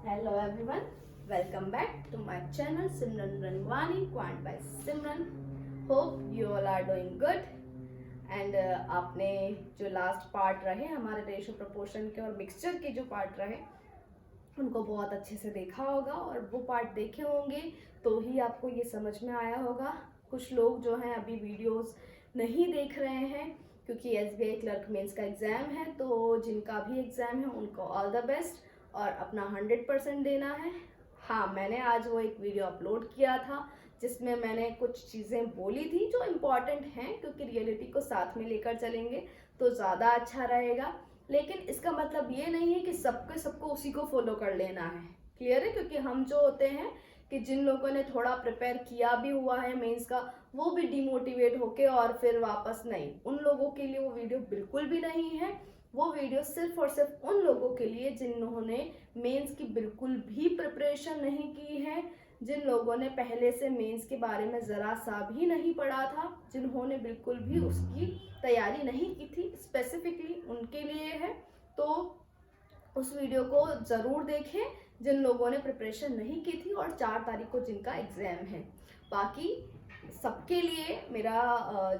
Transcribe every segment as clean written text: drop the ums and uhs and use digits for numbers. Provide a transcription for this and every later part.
Hello everyone, welcome back to my channel Simran Rangwani, Quant by Simran. Hope you all are doing good. And आपने जो last part रहे हमारे ratio proportion के और mixture के जो पार्ट रहे उनको बहुत अच्छे से देखा होगा, और वो पार्ट देखे होंगे तो ही आपको ये समझ में आया होगा। कुछ लोग जो हैं अभी वीडियोस नहीं देख रहे हैं क्योंकि SBI क्लर्क मेंस का एग्ज़ाम है, तो जिनका भी एग्ज़ाम है उनको ऑल द बेस्ट और अपना 100% देना है। हाँ, मैंने आज वो एक वीडियो अपलोड किया था जिसमें मैंने कुछ चीज़ें बोली थी जो इम्पॉर्टेंट हैं, क्योंकि रियलिटी को साथ में लेकर चलेंगे तो ज़्यादा अच्छा रहेगा। लेकिन इसका मतलब ये नहीं है कि सबको उसी को फॉलो कर लेना है। क्लियर है? क्योंकि हम जो होते हैं कि जिन लोगों ने थोड़ा प्रिपेयर किया भी हुआ है मेंस का, वो भी डिमोटिवेट होके और फिर वापस नहीं, उन लोगों के लिए वो वीडियो बिल्कुल भी नहीं है। वो वीडियो सिर्फ और सिर्फ उन लोगों के लिए जिन्होंने मेंस की बिल्कुल भी प्रिपरेशन नहीं की है, जिन लोगों ने पहले से मेंस के बारे में ज़रा सा भी नहीं पढ़ा था, जिन्होंने बिल्कुल भी उसकी तैयारी नहीं की थी, स्पेसिफिकली उनके लिए है। तो उस वीडियो को ज़रूर देखें जिन लोगों ने प्रिपरेशन नहीं की थी और 4 तारीख को जिनका एग्ज़ाम है। बाकी सबके लिए मेरा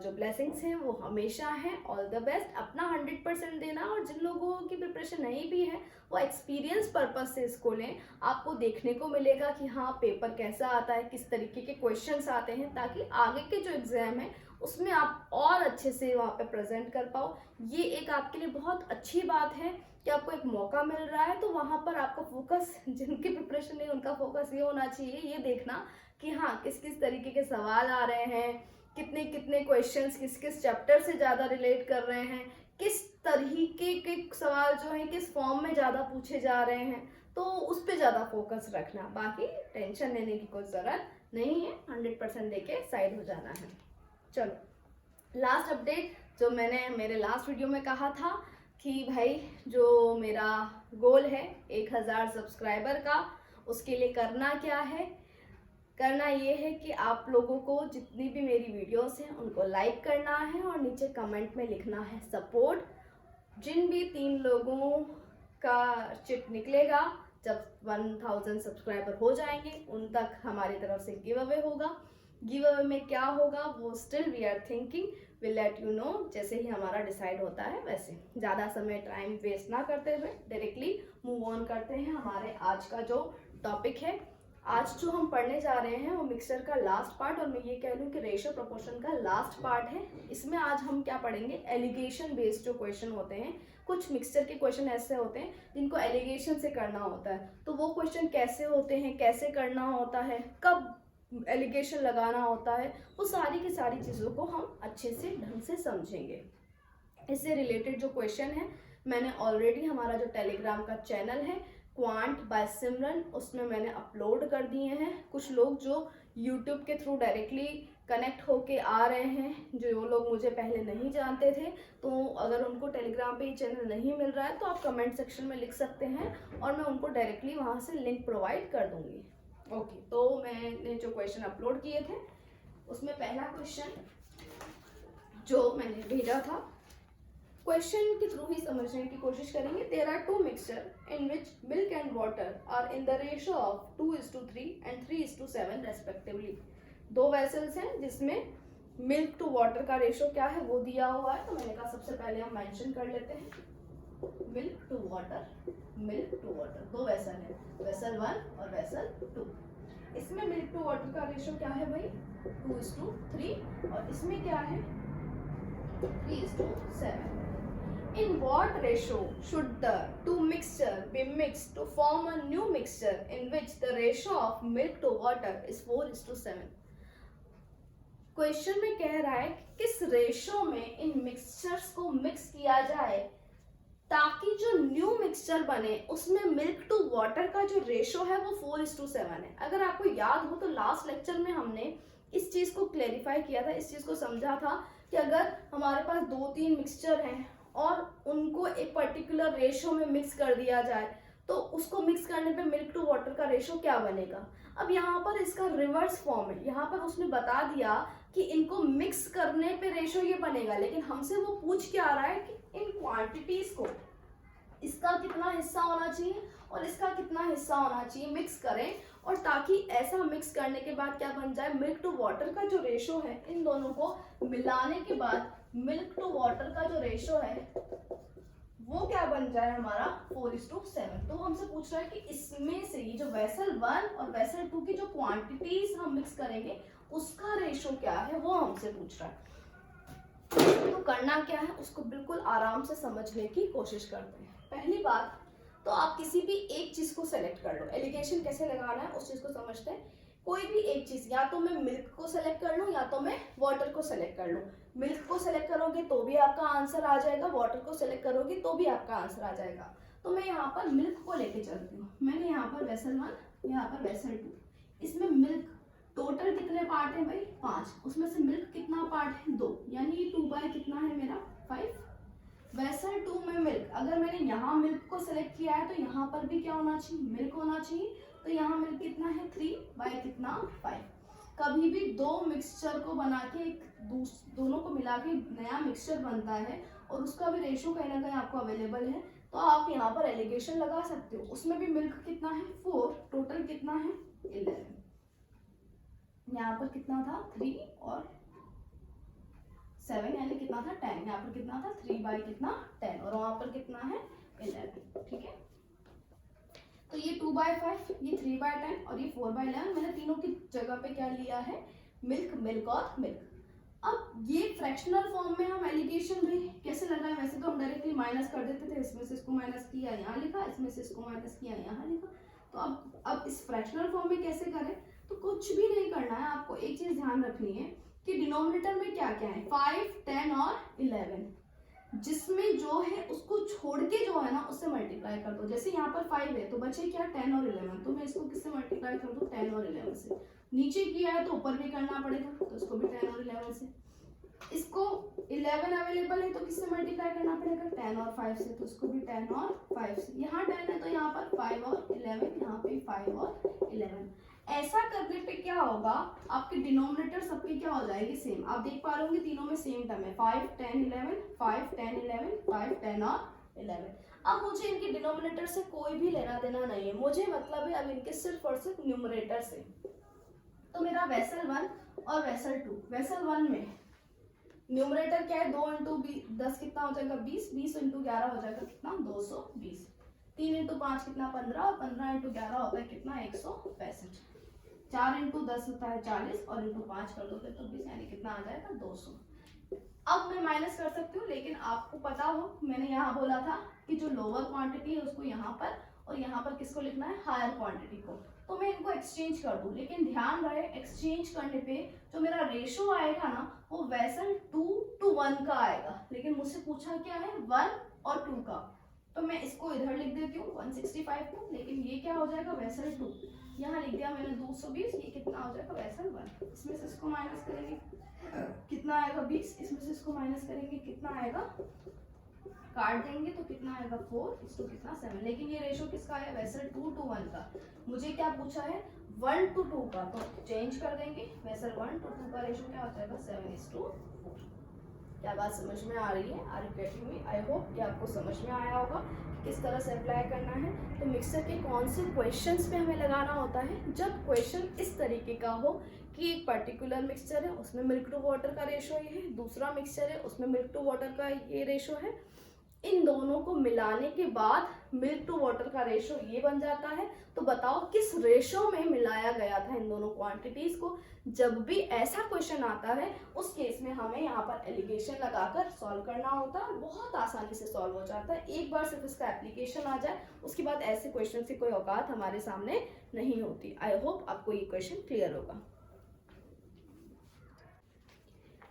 जो ब्लेसिंग्स हैं वो हमेशा हैं। ऑल द बेस्ट, अपना 100% देना, और जिन लोगों की प्रिपरेशन नहीं भी है वो एक्सपीरियंस पर्पस से इसको लें। आपको देखने को मिलेगा कि हाँ पेपर कैसा आता है, किस तरीके के क्वेश्चंस आते हैं, ताकि आगे के जो एग्ज़ाम है उसमें आप और अच्छे से वहाँ पे प्रेजेंट कर पाओ। ये एक आपके लिए बहुत अच्छी बात है कि आपको एक मौका मिल रहा है, तो वहाँ पर आपका फोकस, जिनकी प्रिपरेशन नहीं उनका फोकस ये होना चाहिए, ये देखना कि हाँ किस किस तरीके के सवाल आ रहे हैं, कितने कितने क्वेश्चंस किस किस चैप्टर से ज़्यादा रिलेट कर रहे हैं, किस तरीके के सवाल जो हैं किस फॉर्म में ज़्यादा पूछे जा रहे हैं, तो उस पर ज़्यादा फोकस रखना। बाकी टेंशन लेने की कोई ज़रूरत नहीं है, 100% देके साइड हो जाना है। चलो, लास्ट अपडेट जो मैंने मेरे लास्ट वीडियो में कहा था कि भाई जो मेरा गोल है 1000 सब्सक्राइबर का, उसके लिए करना क्या है। करना ये है कि आप लोगों को जितनी भी मेरी वीडियोस हैं उनको लाइक करना है और नीचे कमेंट में लिखना है सपोर्ट। जिन भी 3 लोगों का चिट निकलेगा जब 1000 सब्सक्राइबर हो जाएंगे उन तक हमारी तरफ से गिव अवे होगा। गिव अवे में क्या होगा वो still we are thinking, will let you know जैसे ही हमारा डिसाइड होता है। वैसे ज़्यादा समय टाइम वेस्ट ना करते हुए डायरेक्टली मूव ऑन करते हैं हमारे आज का जो टॉपिक है। आज जो हम पढ़ने जा रहे हैं वो मिक्सचर का लास्ट पार्ट, और मैं ये कह लूँ कि रेशियो प्रोपोर्शन का लास्ट पार्ट है। इसमें आज हम क्या पढ़ेंगे, एलिगेशन बेस्ड जो क्वेश्चन होते हैं। कुछ मिक्सचर के क्वेश्चन ऐसे होते हैं जिनको एलिगेशन से करना होता है, तो वो क्वेश्चन कैसे होते हैं, कैसे करना होता है, कब एलिगेशन लगाना होता है, वो सारी की सारी चीज़ों को हम अच्छे से ढंग से समझेंगे। इससे रिलेटेड जो क्वेश्चन है मैंने ऑलरेडी हमारा जो टेलीग्राम का चैनल है क्वांट बाय सिमरन, उसमें मैंने अपलोड कर दिए हैं। कुछ लोग जो यूट्यूब के थ्रू डायरेक्टली कनेक्ट होके आ रहे हैं, जो लोग मुझे पहले नहीं जानते थे, तो अगर उनको टेलीग्राम पे ये चैनल नहीं मिल रहा है तो आप कमेंट सेक्शन में लिख सकते हैं और मैं उनको डायरेक्टली वहाँ से लिंक प्रोवाइड कर दूँगी। ओके, तो मैंने जो क्वेश्चन अपलोड किए थे उसमें पहला क्वेश्चन जो मैंने भेजा था, क्वेश्चन के थ्रू ही समझने की कोशिश करेंगे। There are 2 mixture in which milk and water are in the ratio of 2:3 and 3:7 respectively. 2 vessels हैं जिसमें मिल्क टू वाटर का रेशियो क्या है वो दिया हुआ है, तो मैंने कहा सबसे पहले हम मेंशन कर लेते हैं milk to water. Milk to water 2 vessel है, वेसल 1 और वेसल 2। इसमें मिल्क टू वाटर का रेशियो क्या है भाई, 2:3, और इसमें क्या है 3:7। In what ratio should the 2 mixture be mixed to form a new mixture in which the ratio of milk to water is 4:7? Question में कह रहा है कि किस रेशो में इन मिक्सचर्स को मिक्स किया जाए ताकि जो न्यू मिक्सचर बने उसमें मिल्क टू वाटर का जो रेशो है वो 4:7 है। अगर आपको याद हो तो लास्ट लेक्चर में हमने इस चीज़ को क्लेरिफाई किया था, इस चीज़ को समझा था कि अगर हमारे पास 2-3 मिक्सचर हैं और उनको एक पर्टिकुलर रेशो में मिक्स कर दिया जाए तो उसको मिक्स करने पे मिल्क टू वाटर का रेशो क्या बनेगा। अब यहाँ पर इसका रिवर्स फॉर्म है, यहाँ पर उसने बता दिया कि इनको मिक्स करने पे रेशो ये बनेगा, लेकिन हमसे वो पूछ के आ रहा है कि इन क्वांटिटीज को इसका कितना हिस्सा होना चाहिए और इसका कितना जितना हिस्सा होना चाहिए मिक्स करें, और ताकि ऐसा मिक्स करने के बाद क्या बन जाए, मिल्क टू वाटर का जो रेशो है, इन दोनों को मिलाने के बाद मिल्क टू वाटर का जो रेशो है वो क्या बन जाए हमारा 4:7। तो वो हमसे पूछ रहा है कि इसमें से ये जो वेसल 1 और वेसल 2 की जो क्वांटिटीज हम मिक्स करेंगे उसका रेशो क्या है, वो हमसे पूछ रहा है। तो करना क्या है, उसको बिल्कुल आराम से समझने की कोशिश करते हैं। पहली बात तो आप किसी भी एक चीज को सेलेक्ट कर लो। एलिगेशन कैसे लगाना है उस चीज को समझते हैं। कोई भी एक चीज, या तो मैं मिल्क को सेलेक्ट कर लूं या तो मैं वाटर को सेलेक्ट कर लूं। मिल्क को सेलेक्ट करोगे तो भी आपका आंसर आ जाएगा, वाटर को सेलेक्ट करोगे तो भी आपका आंसर आ जाएगा। तो मैं यहाँ पर मिल्क को लेके चलती हूँ। मैंने यहाँ पर वेसल 1, यहाँ पर वेसल 2। इसमें मिल्क टोटल कितने पार्ट है भाई, 5। उसमें से मिल्क कितना पार्ट है, 2, यानी ये 2 बाय कितना है मेरा 5। वेसल 2 में मिल्क, अगर मैंने यहाँ मिल्क को सिलेक्ट किया है तो यहाँ पर भी क्या होना चाहिए, मिल्क होना चाहिए। तो यहाँ मिल्क कितना है, 3 बाय कितना 5। कभी भी दो मिक्सचर को बना के दोनों को मिला के नया मिक्सचर बनता है और उसका भी रेशो कहीं ना कहीं आपको अवेलेबल है, तो आप यहाँ पर एलिगेशन लगा सकते हो। उसमें भी मिल्क कितना है 4, टोटल कितना है 11। यहाँ पर कितना था 3 और 7, यानी कितना था 10। यहाँ पर कितना था 3 बाय कितना 10, और वहां पर कितना है 11। ठीक है, तो ये 2 बाय 5, ये 3 बाय 10 और ये 4 बाय 11। मैंने तीनों की जगह पे क्या लिया है, मिल्क, मिल्क और मिल्क। अब ये फ्रैक्शनल फॉर्म में हम एलिगेशन भी कैसे लगाएं, वैसे तो हम डायरेक्टली माइनस कर देते थे, इसमें से इसको माइनस किया यहाँ लिखा, इसमें से इसको माइनस किया यहाँ लिखा। तो अब इस फ्रैक्शनल फॉर्म में कैसे करें, तो कुछ भी नहीं करना है, आपको एक चीज ध्यान रखनी है कि डिनोमिनेटर में क्या क्या है, 5, 10 और 11। जिसमें जो है उसको छोड़ के जो है ना उससे मल्टीप्लाई कर दो। जैसे यहाँ पर 5 है तो बचे क्या 10 और 11, तो मैं इसको किससे मल्टीप्लाई कर दूं, 10 और 11 से। नीचे किया है तो ऊपर भी करना पड़ेगा, तो इसको भी 10 और 11 से। इसको 11 अवेलेबल है तो किससे मल्टीप्लाई करना पड़ेगा, 10 और 5 से, तो इसको भी 10 और 5 से। यहाँ 10 है तो यहाँ पर 5 और 11, यहाँ पे 5 और 11। ऐसा करने पे क्या होगा, आपके डिनोमिनेटर सबके क्या हो जाएंगे, सेम। आप देख पा रहे होंगे तीनों में सेम टर्म है, 5, 10, 11, 5, 10, 11, 5, 10 और 11। अब मुझे इनके डिनोमिनेटर से कोई भी लेना देना नहीं है, मुझे मतलब है अब इनके सिर्फ और सिर्फ न्यूमरेटर से। तो मेरा वेसल 1 और वेसल 2, वेसल 1 में न्यूमरेटर क्या है, 2 इंटू 10 कितना हो जाएगा 20, 20 इंटू 11 हो जाएगा कितना 220, 3 इंटू 5 कितना 15, और 15 इंटू 11 होता है कितना 165, 4 इंटू 10 होता है 40, और इंटू 5 कर दोगे तो 20, यानी कितना आ जाएगा 200। अब मैं माइनस कर सकती हूँ, लेकिन आपको पता हो मैंने यहाँ बोला था कि जो लोअर क्वांटिटी है उसको यहाँ पर, और यहाँ पर किसको लिखना है, हायर क्वांटिटी को। तो मैं इनको एक्सचेंज कर दूं, लेकिन ध्यान रहे एक्सचेंज करने पे जो मेरा रेशो आएगा ना वो वेसल 2:1 का आएगा, लेकिन मुझसे पूछा क्या है 1 और 2 का। तो मैं इसको इधर लिख देती हूँ 165 को, लेकिन ये क्या हो जाएगा वेसल 2, यहाँ लिख दिया मैंने 220, ये कितना हो जाएगा वेसल 1। इसमें से इसको माइनस करेंगे कितना आएगा 20, इसमें से इसको माइनस करेंगे कितना आएगा, काट देंगे तो कितना आएगा 4, इसको कितना 7। लेकिन ये रेशो किसका है, वेसल 2:1 का। मुझे क्या पूछा है 1:2 का, तो चेंज कर देंगे, वेसल 1:2 का रेशो क्या हो जाएगा 7:4। क्या बात समझ में आ रही है, are you getting me? I hope कि आपको समझ में आया होगा कि किस तरह से अप्लाई करना है। तो मिक्सर के कौन से क्वेश्चंस पे हमें लगाना होता है, जब क्वेश्चन इस तरीके का हो कि एक पर्टिकुलर मिक्सचर है उसमें मिल्क टू वाटर का रेशो ये है, दूसरा मिक्सचर है उसमें मिल्क टू वाटर का ये रेशो है, इन दोनों को मिलाने के बाद मिल्क टू वाटर का रेशो ये बन जाता है। तो बताओ किस रेशो में मिलाया गया था इन दोनों क्वांटिटीज को। जब भी ऐसा क्वेश्चन आता है उस केस में हमें यहाँ पर एलिगेशन लगाकर सॉल्व करना होता है, बहुत आसानी से सॉल्व हो जाता है। एक बार सिर्फ इसका एप्लीकेशन आ जाए उसके बाद ऐसे क्वेश्चन की कोई औकात हमारे सामने नहीं होती। आई होप आपको ये क्वेश्चन क्लियर होगा।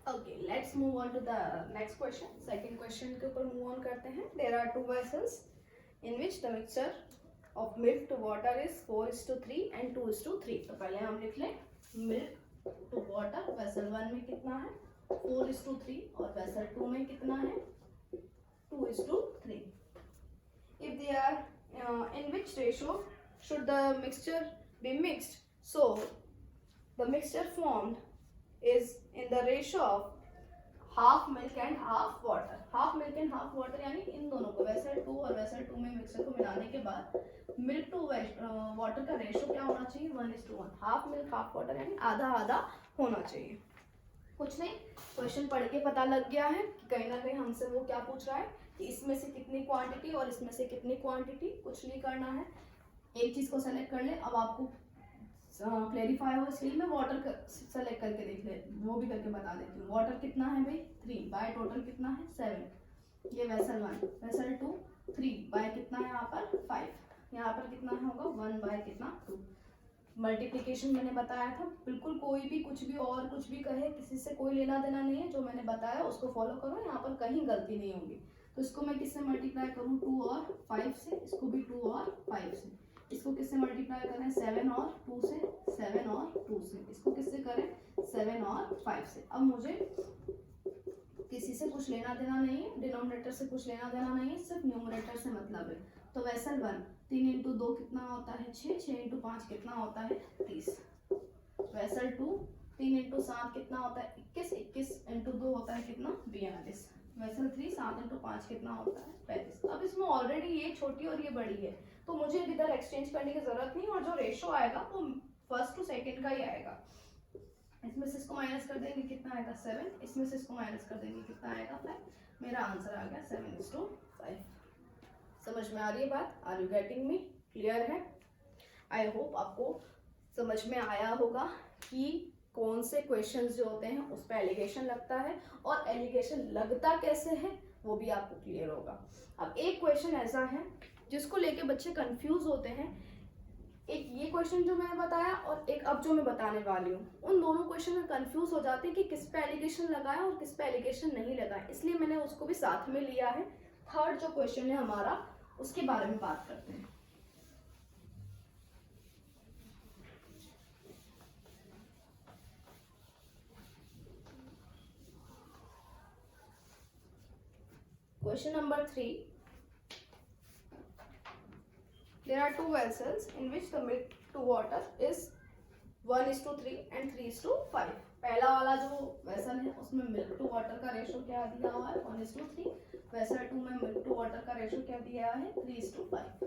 Okay, let's move on to the next question. Second question के ऊपर move on करते हैं. There are two vessels in which the mixture of milk to water is 4:3 and 2:3. तो पहले हम लिख लें milk to water vessel 1 में कितना है 4:3 और vessel 2 में कितना है 2:3. If they are in which ratio should the mixture be mixed? So the mixture formed is in the ratio of half milk and half water. half milk and half water यानी इन दोनों को vessel 2 और vessel 2 में mixer को मिलाने के बाद milk to water का रेशो क्या होना चाहिए, 1:1, हाफ मिल्क हाफ वाटर, यानी आधा आधा होना चाहिए। कुछ नहीं, क्वेश्चन पढ़ के पता लग गया है कि कहीं ना कहीं हमसे वो क्या पूछ रहा है कि इसमें से कितनी क्वांटिटी और इसमें से कितनी क्वांटिटी। कुछ नहीं करना है, एक चीज को सेलेक्ट कर ले। अब आपको क्लेरिफाई हो इसलिए मैं वाटर सेलेक्ट करके देख ले, वो भी करके बता देती हूँ। वाटर कितना है भाई 3, बाय टोटल कितना है 7। ये वेसल 1, वेसल 2 3, बाय कितना है यहाँ पर 5, यहाँ पर कितना होगा 1 बाय कितना 2। मल्टीप्लिकेशन मैंने बताया था, बिल्कुल कोई भी कुछ भी और कुछ भी कहे, किसी से कोई लेना देना नहीं है। जो मैंने बताया उसको फॉलो करो, यहाँ पर कहीं गलती नहीं होगी। तो इसको मैं किससे मल्टीप्लाई करूँ 2 और 5 से, इसको भी 2 और 5 से। इसको किससे मल्टीप्लाई करें 7 और 2 से, 7 और 2 से। इसको किससे करें 7 और 5 से। अब मुझे किसी से कुछ लेना देना नहीं है, डिनोमिनेटर से कुछ लेना देना नहीं है, सिर्फ न्यूमरेटर से मतलब है। तो वेसल 1 3 इंटू 2 कितना होता है 6, 6 इंटू 5 कितना होता है 30। वेसल 2 3 इंटू 7 कितना होता है 21, 21 इंटू 2 होता है कितना 42। वेसल 3 7 इंटू 5 कितना होता है 35। अब इसमें ऑलरेडी ये छोटी और ये बड़ी है, तो मुझे इधर एक्सचेंज करने की जरूरत नहीं, और जो रेशो आएगा वो फर्स्ट टू सेकेंड का ही आएगा। इसमें से इसको माइनस कर देंगे कितना आएगा 7, इसमें से इसको माइनस कर देंगे कितना आएगा 5। मेरा आंसर आ गया 7:5। समझ में आ रही है बात? Are you getting me? Clear है? आई होप आपको समझ में आया होगा कि कौन से क्वेश्चंस जो होते हैं उस पर एलिगेशन लगता है, और एलिगेशन लगता कैसे है वो भी आपको क्लियर होगा। अब एक क्वेश्चन ऐसा है जिसको लेके बच्चे कंफ्यूज होते हैं। एक ये क्वेश्चन जो मैंने बताया और एक अब जो मैं बताने वाली हूँ, उन दोनों क्वेश्चन में कंफ्यूज हो जाते हैं कि किस पे एलिगेशन लगाएं और किस पे एलिगेशन नहीं लगाएं, इसलिए मैंने उसको भी साथ में लिया है। थर्ड जो क्वेश्चन है हमारा, उसके बारे में बात करते हैं। Question number 3. There are two vessels in which the milk to water is 1:3 and 3:5. पहला वाला जो वेसल है उसमें मिल्क टू वाटर का रेशो क्या दिया हुआ है 1:3। वेसल 2 में मिल्क टू वाटर का रेशो क्या दिया है 3:5।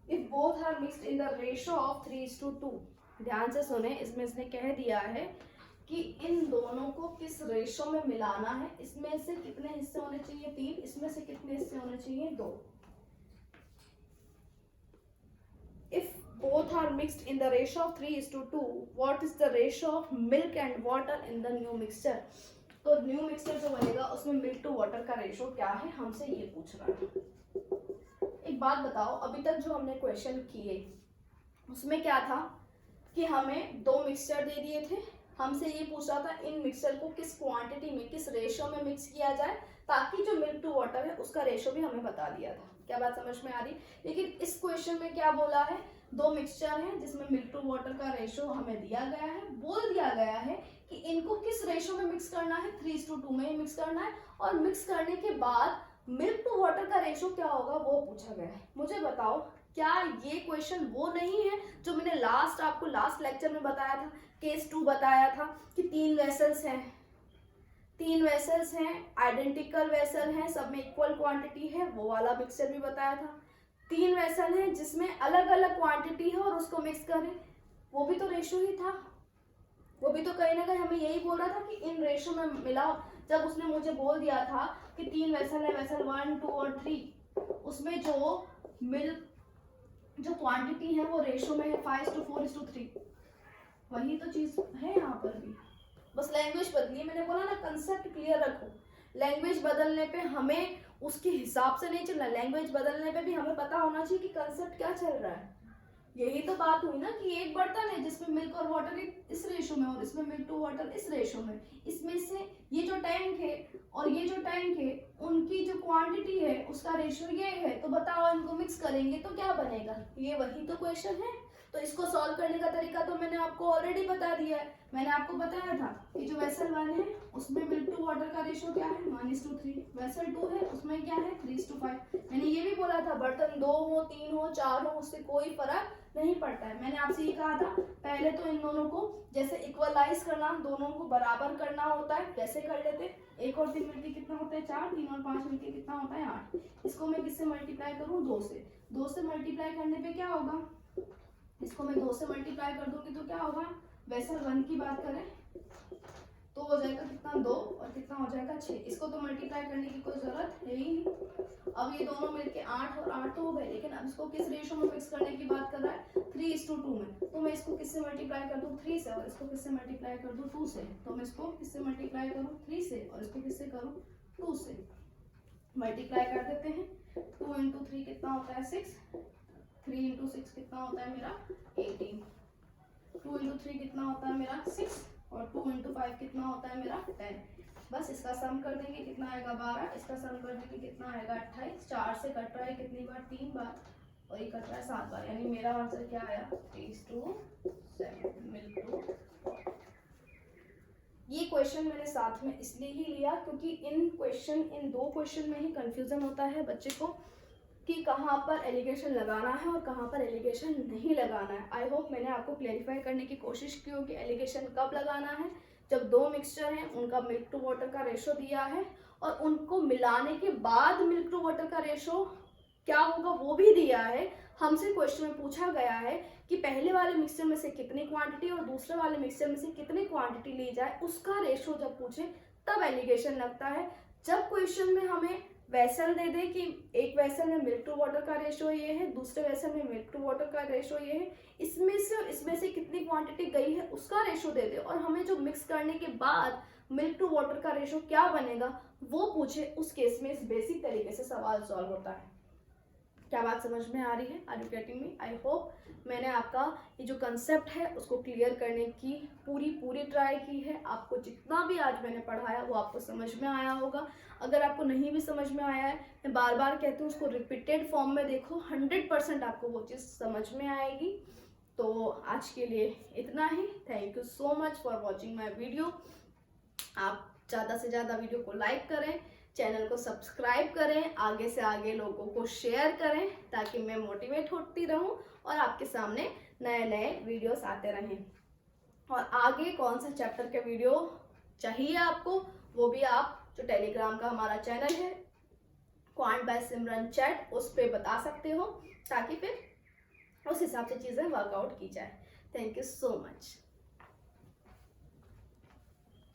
If both are mixed in the ratio of 3:2, ध्यान से सुने, इसमें इसने कह दिया है कि इन दोनों को किस रेशो में मिलाना है। इसमें से कितने हिस्से होने चाहिए 3, इसमें से कितने हिस्से होने चाहिए 2। If both are mixed in the ratio of 3:2, what is the ratio of milk and water in the new mixture? तो न्यू मिक्सचर जो बनेगा उसमें मिल्क टू वाटर का रेशो क्या है, हमसे ये पूछ रहा है। एक बात बताओ, अभी तक जो हमने क्वेश्चन किए उसमें क्या था कि हमें 2 मिक्सचर दे दिए थे, हमसे ये पूछ रहा था इन मिक्सचर को किस क्वांटिटी में किस रेशो में मिक्स किया जाए, ताकि जो मिल्क टू वाटर है उसका रेशो भी हमें बता दिया था। क्या बात समझ में आ रही? लेकिन इस क्वेश्चन में क्या बोला है, 2 मिक्सचर हैं जिसमें मिल्क टू वाटर का रेशो हमें दिया गया है, बोल दिया गया है कि इनको किस रेशो में मिक्स करना है 3:2 में ही मिक्स करना है, और मिक्स करने के बाद मिल्क टू वाटर का रेशो क्या होगा वो पूछा गया है। मुझे बताओ, क्या ये क्वेश्चन वो नहीं है जो मैंने आपको लास्ट लेक्चर में बताया था, केस 2 बताया था कि 3 वेसल्स हैं, 3 वेसल्स हैं, आइडेंटिकल वेसल हैं, सब में इक्वल क्वांटिटी है, वो वाला मिक्सचर भी बताया था। 3 वेसल हैं जिसमें अलग अलग क्वांटिटी है और उसको मिक्स करें, वो भी तो रेशो ही था, वो भी तो कहीं ना कहीं हमें यही बोल रहा था कि इन रेशो में मिलाओ। जब उसने मुझे बोल दिया था कि 3 वेसल है, वेसल 1, 2 और 3, उसमें जो मिल्क जो क्वांटिटी है वो रेशो में है 5:4:3, वही तो चीज है यहाँ पर भी, बस लैंग्वेज बदली है। मैंने बोला ना, कंसेप्ट क्लियर रखो। लैंग्वेज बदलने पे हमें उसके हिसाब से नहीं चलना, लैंग्वेज बदलने पे भी हमें पता होना चाहिए कि कंसेप्ट क्या चल रहा है। यही तो बात हुई ना कि एक बर्तन है जिसमें मिल्क और वाटर इस रेशो में और इसमें मिल्क टू वाटर इस रेशो में, इसमें से ये जो टैंक है और ये जो टैंक है उनकी जो क्वांटिटी है उसका रेशो ये है, तो बताओ इनको मिक्स करेंगे तो क्या बनेगा। ये वही तो क्वेश्चन है। तो इसको सॉल्व करने का तरीका तो मैंने आपको ऑलरेडी बता दिया है। मैंने आपको बताया था कि जो वेसल 1 है उसमें मिल्क टू वाटर का रेशो क्या है 1:3, वेसल 2 है उसमें क्या है 3:5। मैंने ये भी बोला था बर्तन 2 हो 3 हो 4 हो उससे कोई फर्क नहीं पड़ता है। मैंने आपसे ये कहा था पहले तो इन दोनों को जैसे इक्वलाइज करना, दोनों को बराबर करना होता है, कैसे कर लेते, 1 और 3 मिलके कितना होता है 4, 3 और 5 मिलके कितना होता है 8। इसको मैं किससे मल्टीप्लाई करूँ 2 से, 2 से मल्टीप्लाई करने पे क्या होगा इसको मैं 2 से मल्टीप्लाई कर दूंगी तो क्या होगा, वेसल 1 की बात करें तो हो जाएगा कितना 2 और कितना हो जाएगा 6। इसको तो मल्टीप्लाई करने की कोई जरूरत है ही नहीं। अब ये दोनों मिलके 8 और 8 तो हो गए, लेकिन अब इसको किस रेशो में मिक्स करने की बात कर रहा है, 3:2 में। तो मैं इसको किससे मल्टीप्लाई कर दूं, 3 से, और इसको किससे मल्टीप्लाई कर दूं, 2 से। तो मैं इसको किससे मल्टीप्लाई करूं, 3 से, और इसको किससे करूं, 2 से। मल्टीप्लाई कर देते हैं। 2 × 3 कितना होता है 6, 3 × 6 कितना होता है मेरा 18, 2 × 3 कितना होता है मेरा 6, और 2 × 5 कितना होता है मेरा 10। बस इसका सम कर देंगे, कितना आएगा 12, इसका सम कर देंगे कितना आएगा 28। 4 से कट रहा है कितनी बार, 3 बार, और ये कट रहा है 7 बार, यानी मेरा आंसर क्या आया 3:7 मिल्क टू। ये क्वेश्चन मैंने साथ में इसलिए ही लिया क्योंकि इन 2 क्वेश्चन में ही कंफ्यूजन होता है बच्चे को कि कहाँ पर एलिगेशन लगाना है और कहाँ पर एलिगेशन नहीं लगाना है। आई होप मैंने आपको क्लेरिफाई करने की कोशिश की हो कि एलिगेशन कब लगाना है, जब 2 मिक्सचर हैं, उनका मिल्क टू वाटर का रेशो दिया है और उनको मिलाने के बाद मिल्क टू वाटर का रेशो क्या होगा वो भी दिया है। हमसे क्वेश्चन में पूछा गया है कि पहले वाले मिक्सचर में से कितनी क्वांटिटी और दूसरे वाले मिक्सचर में से कितनी क्वांटिटी ली जाए, उसका रेशो जब पूछे तब एलिगेशन लगता है। जब क्वेश्चन में हमें वेसल दे दे कि एक वेसल में मिल्क टू वाटर का रेशो ये है, दूसरे वेसल में मिल्क टू वाटर का रेशो ये है, इसमें से और इसमें से कितनी क्वांटिटी गई है उसका रेशो दे दे, और हमें जो मिक्स करने के बाद मिल्क टू वाटर का रेशो क्या बनेगा वो पूछे, उस केस में इस बेसिक तरीके से सवाल सॉल्व होता है। क्या बात समझ में आ रही है, are you getting me? I hope मैंने आपका ये जो कंसेप्ट है उसको क्लियर करने की पूरी ट्राई की है। आपको जितना भी आज मैंने पढ़ाया वो आपको समझ में आया होगा। अगर आपको नहीं भी समझ में आया है, मैं बार बार कहती हूँ उसको रिपीटेड फॉर्म में देखो, 100% आपको वो चीज़ समझ में आएगी। तो आज के लिए इतना ही। Thank you so much for watching my video. आप ज़्यादा से ज़्यादा वीडियो को लाइक करें, चैनल को सब्सक्राइब करें, आगे से आगे लोगों को शेयर करें ताकि मैं मोटिवेट होती रहूं और आपके सामने नए नए वीडियोस आते रहें। और आगे कौन सा चैप्टर के वीडियो चाहिए आपको वो भी आप जो टेलीग्राम का हमारा चैनल है क्वांट बाय सिमरन चैट, उस पर बता सकते हो ताकि फिर उस हिसाब से चीज़ें वर्कआउट की जाए। Thank you so much.